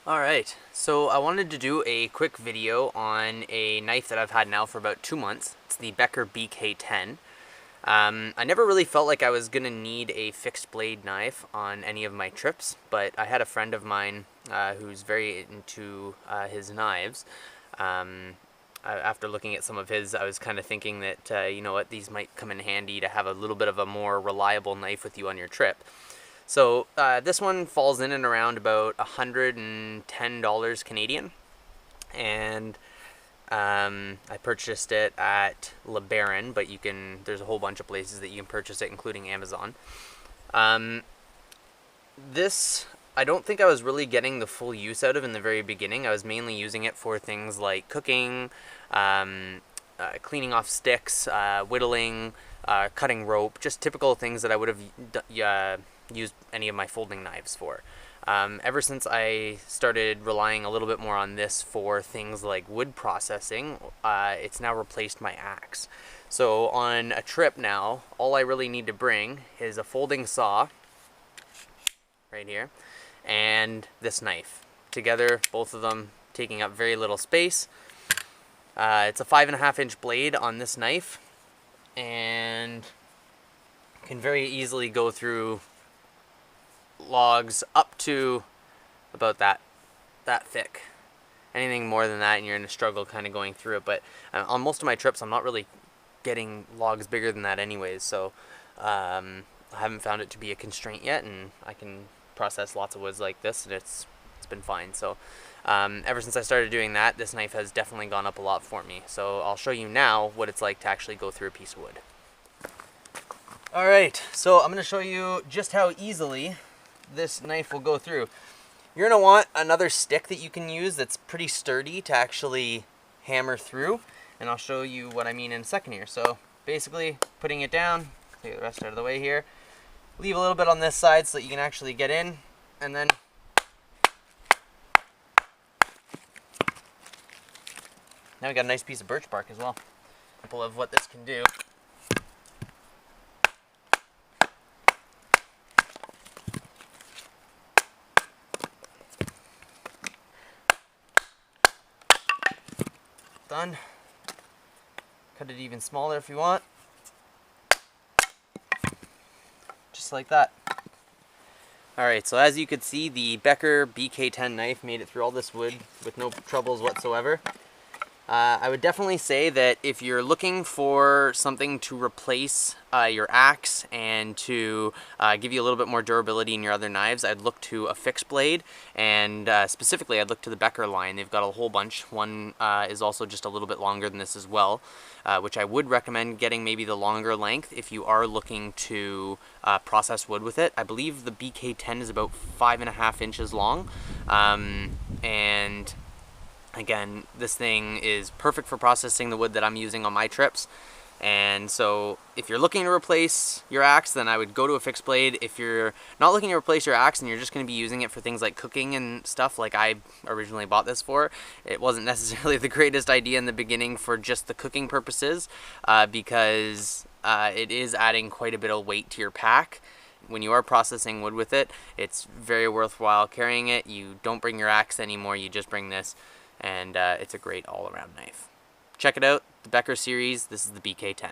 Alright, so I wanted to do a quick video on a knife that I've had now for about 2 months. It's the Becker BK10. I never really felt like I was going to need a fixed blade knife on any of my trips, but I had a friend of mine who's very into his knives. After looking at some of his, I was kind of thinking that, you know what, these might come in handy to have a little bit of a more reliable knife with you on your trip. So this one falls in and around about $110 Canadian, and I purchased it at LeBaron, but there's a whole bunch of places that you can purchase it, including Amazon. This, I don't think I was really getting the full use out of in the very beginning. I was mainly using it for things like cooking, cleaning off sticks, whittling, cutting rope, just typical things that I would have used any of my folding knives for. Ever since I started relying a little bit more on this for things like wood processing, it's now replaced my axe. So on a trip now, all I really need to bring is a folding saw, right here, and this knife. Together, both of them taking up very little space. It's a 5.5-inch blade on this knife, and can very easily go through logs up to about that thick. Anything more than that and you're in a struggle kind of going through it, but on most of my trips I'm not really getting logs bigger than that anyways, so I haven't found it to be a constraint yet, and I can process lots of woods like this, and it's been fine. So ever since I started doing that, this knife has definitely gone up a lot for me. So I'll show you now what it's like to actually go through a piece of wood. Alright, so I'm going to show you just how easily this knife will go through. You're going to want another stick that you can use that's pretty sturdy to actually hammer through, and I'll show you what I mean in a second here. So basically, putting it down, take the rest out of the way here, leave a little bit on this side so that you can actually get in, and then now we got a nice piece of birch bark as well. Example of what this can do. Done. Cut it even smaller if you want. Just like that. Alright, so as you could see, the Becker BK10 knife made it through all this wood with no troubles whatsoever. I would definitely say that if you're looking for something to replace your axe and to give you a little bit more durability in your other knives, I'd look to a fixed blade, and specifically I'd look to the Becker line. They've got a whole bunch. One is also just a little bit longer than this as well, which I would recommend getting maybe the longer length if you are looking to process wood with it. I believe the BK10 is about 5.5 inches long, and again, this thing is perfect for processing the wood that I'm using on my trips. And so if you're looking to replace your axe, then I would go to a fixed blade. If you're not looking to replace your axe and you're just going to be using it for things like cooking and stuff like I originally bought this for, it wasn't necessarily the greatest idea in the beginning for just the cooking purposes, because it is adding quite a bit of weight to your pack. When you are processing wood with it, it's very worthwhile carrying it. You don't bring your axe anymore, you just bring this. And it's a great all-around knife. Check it out, the Becker series. This is the BK10.